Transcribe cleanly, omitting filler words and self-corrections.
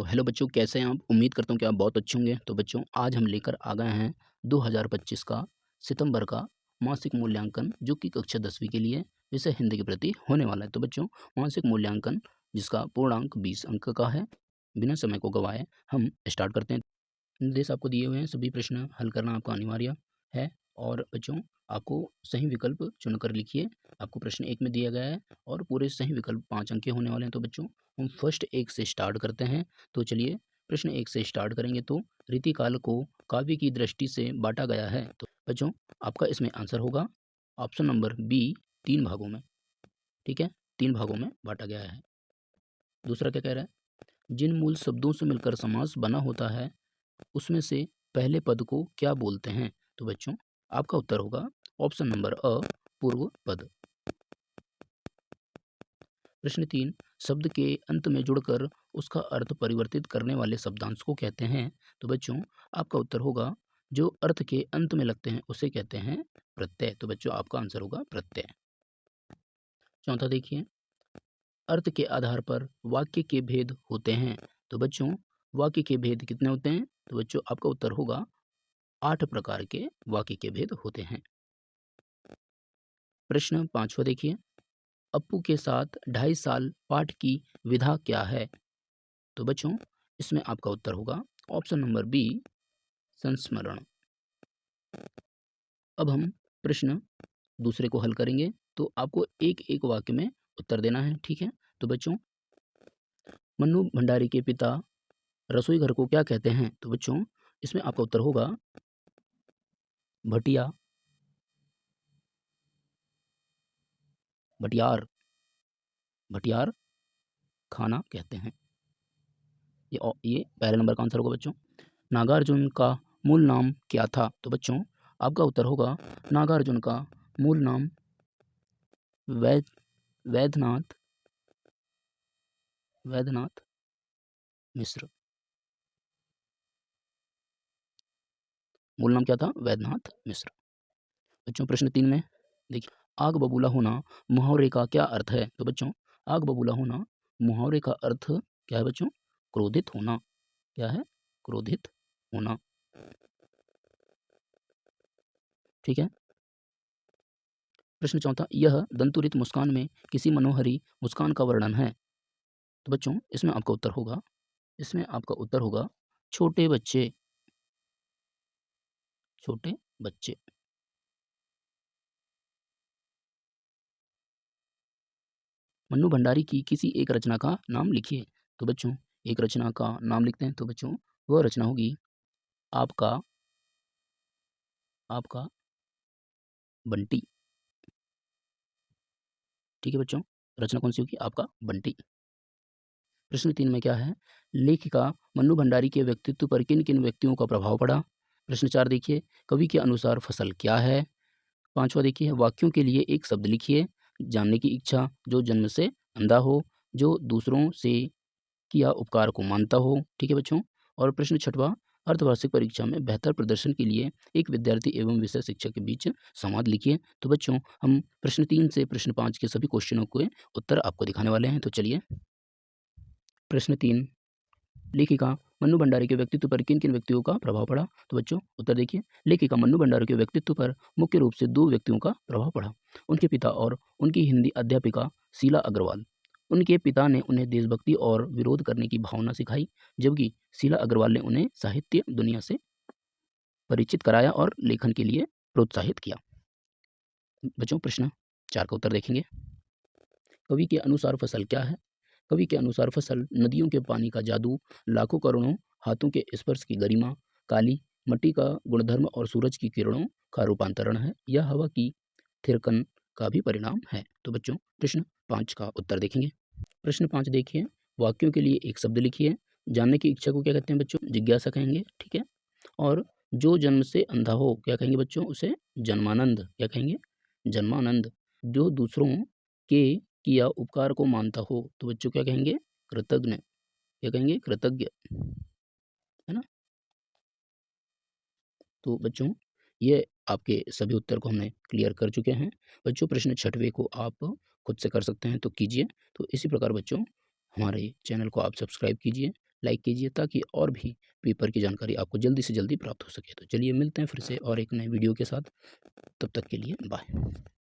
तो हेलो बच्चों, कैसे हैं आप? उम्मीद करता हूँ कि आप बहुत अच्छे होंगे। तो बच्चों, आज हम लेकर आ गए हैं 2025 का सितंबर का मासिक मूल्यांकन, जो कि कक्षा 10वीं के लिए विषय हिंदी के प्रति होने वाला है। तो बच्चों, मासिक मूल्यांकन जिसका पूर्णांक 20 अंक का है, बिना समय को गंवाए हम स्टार्ट करते हैं। निर्देश आपको दिए हुए हैं, सभी प्रश्न हल करना आपका अनिवार्य है। और बच्चों, आपको सही विकल्प चुनकर लिखिए। आपको प्रश्न 1 में दिया गया है और पूरे सही विकल्प 5 अंक के होने वाले हैं। तो बच्चों, हम फर्स्ट 1 से स्टार्ट करते हैं। तो चलिए प्रश्न 1 से स्टार्ट करेंगे। तो रीतिकाल को काव्य की दृष्टि से बांटा गया है। तो बच्चों, आपका इसमें आंसर होगा ऑप्शन नंबर बी, 3 भागों में। ठीक है, 3 भागों में बांटा गया है। दूसरा क्या कह रहा है? जिन मूल शब्दों से मिलकर समास बना होता है, उसमें से पहले पद को क्या बोलते हैं? तो बच्चों, आपका उत्तर होगा ऑप्शन नंबर अ, पूर्व पद। प्रश्न 3, शब्द के अंत में जुड़कर उसका अर्थ परिवर्तित करने वाले शब्दांश को कहते हैं? तो बच्चों, आपका उत्तर होगा जो अर्थ के अंत में लगते हैं उसे कहते हैं प्रत्यय। तो बच्चों, आपका आंसर होगा प्रत्यय। चौथा देखिए, अर्थ के आधार पर वाक्य के भेद होते हैं। तो बच्चों, वाक्य के भेद कितने होते हैं? तो बच्चों, आपका उत्तर होगा 8 प्रकार के वाक्य के भेद होते हैं। प्रश्न 5वां देखिए, अप्पू के साथ 2.5 साल पाठ की विधा क्या है? तो बच्चों, इसमें आपका उत्तर होगा ऑप्शन नंबर बी, संस्मरण। अब हम प्रश्न दूसरे को हल करेंगे। तो आपको एक एक वाक्य में उत्तर देना है। ठीक है, तो बच्चों, मन्नू भंडारी के पिता रसोई घर को क्या कहते हैं? तो बच्चों, इसमें आपका उत्तर होगा भटिया, भटियार, भटियार खाना कहते हैं। ये पहले नंबर का आंसर होगा बच्चों। नागार्जुन का मूल नाम क्या था? तो बच्चों, आपका उत्तर होगा नागार्जुन का मूल नाम वैद वैद्यनाथ वैद्यनाथ मिश्र। मूल नाम क्या था? वैद्यनाथ मिश्र। बच्चों, प्रश्न 3 में देखिए, आग बबूला होना मुहावरे का क्या अर्थ है? तो बच्चों, आग बबूला होना मुहावरे का अर्थ क्या है बच्चों? क्रोधित होना। क्या है? क्रोधित होना। ठीक है। प्रश्न 4, यह दंतुरित मुस्कान में किसी मनोहरी मुस्कान का वर्णन है? तो बच्चों, इसमें आपका उत्तर होगा छोटे बच्चे, छोटे बच्चे। मन्नू भंडारी की किसी एक रचना का नाम लिखिए। तो बच्चों, एक रचना का नाम लिखते हैं। तो बच्चों, वह रचना होगी आपका आपका बंटी। ठीक है बच्चों, रचना कौन सी होगी? आपका बंटी। प्रश्न 3 में क्या है? लेखिका मन्नू भंडारी के व्यक्तित्व पर किन किन व्यक्तियों का प्रभाव पड़ा? प्रश्न 4 देखिए, कवि के अनुसार फसल क्या है? 5वां देखिए, वाक्यों के लिए एक शब्द लिखिए। जानने की इच्छा, जो जन्म से अंधा हो, जो दूसरों से किया उपकार को मानता हो। ठीक है बच्चों। और प्रश्न 6वां, अर्धवार्षिक परीक्षा में बेहतर प्रदर्शन के लिए एक विद्यार्थी एवं विषय शिक्षक के बीच संवाद लिखिए। तो बच्चों, हम प्रश्न 3 से प्रश्न 5 के सभी क्वेश्चनों के उत्तर आपको दिखाने वाले हैं। तो चलिए, प्रश्न 3, लेखिका मन्नू भंडारी के व्यक्तित्व पर किन किन व्यक्तियों का प्रभाव पड़ा? तो बच्चों, उत्तर देखिए, लेखिका मन्नू भंडारी के व्यक्तित्व पर मुख्य रूप से 2 व्यक्तियों का प्रभाव पड़ा। उनके पिता और उनकी हिंदी अध्यापिका शीला अग्रवाल। उनके पिता ने उन्हें देशभक्ति और विरोध करने की भावना सिखाई, जबकि शीला अग्रवाल ने उन्हें साहित्य दुनिया से परिचित कराया और लेखन के लिए प्रोत्साहित किया। बच्चों, प्रश्न 4 का उत्तर देखेंगे। कवि के अनुसार फसल क्या है? कवि के अनुसार फसल नदियों के पानी का जादू, लाखों करोड़ों हाथों के स्पर्श की गरिमा, काली मट्टी का गुणधर्म और सूरज की किरणों का रूपांतरण है। यह हवा की थिरकन का भी परिणाम है। तो बच्चों, प्रश्न 5 का उत्तर देखेंगे। प्रश्न 5 देखिए, वाक्यों के लिए एक शब्द लिखिए। जानने की इच्छा को क्या कहते हैं बच्चों? जिज्ञासा कहेंगे। ठीक है। और जो जन्म से अंधा हो, क्या कहेंगे बच्चों? उसे जन्मानंद। क्या कहेंगे? जन्मानंद। जो दूसरों के किया उपकार को मानता हो, तो बच्चों क्या कहेंगे? कृतज्ञ। क्या कहेंगे? कृतज्ञ। है ना? तो बच्चों, ये आपके सभी उत्तर को हमने क्लियर कर चुके हैं। बच्चों, प्रश्न 6वें को आप खुद से कर सकते हैं, तो कीजिए। तो इसी प्रकार बच्चों, हमारे चैनल को आप सब्सक्राइब कीजिए। लाइक कीजिए ताकि और भी पेपर की जानकारी आपको जल्दी से जल्दी प्राप्त हो सके। तो चलिए मिलते हैं फिर से और एक नए वीडियो के साथ। तब तक के लिए बाय।